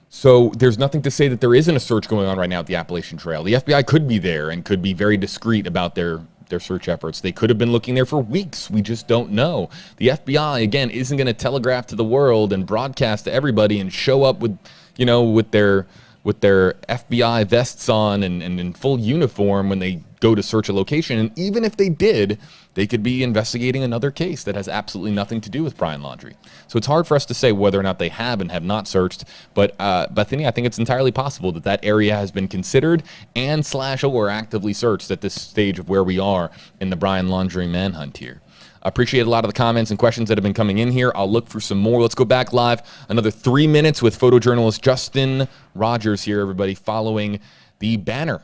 So there's nothing to say that there isn't a search going on right now at the Appalachian Trail. The FBI could be there and could be very discreet about their search efforts. They could have been looking there for weeks. We just don't know. The FBI, again, isn't going to telegraph to the world and broadcast to everybody and show up with their FBI vests on and in full uniform when they go to search a location. And even if they did, they could be investigating another case that has absolutely nothing to do with Brian Laundrie. So it's hard for us to say whether or not they have and have not searched. But Bethany, I think it's entirely possible that area has been considered and /or actively searched at this stage of where we are in the Brian Laundrie manhunt here. I appreciate a lot of the comments and questions that have been coming in here. I'll look for some more. Let's go back live. Another 3 minutes with photojournalist Justin Rogers here, everybody, following the banner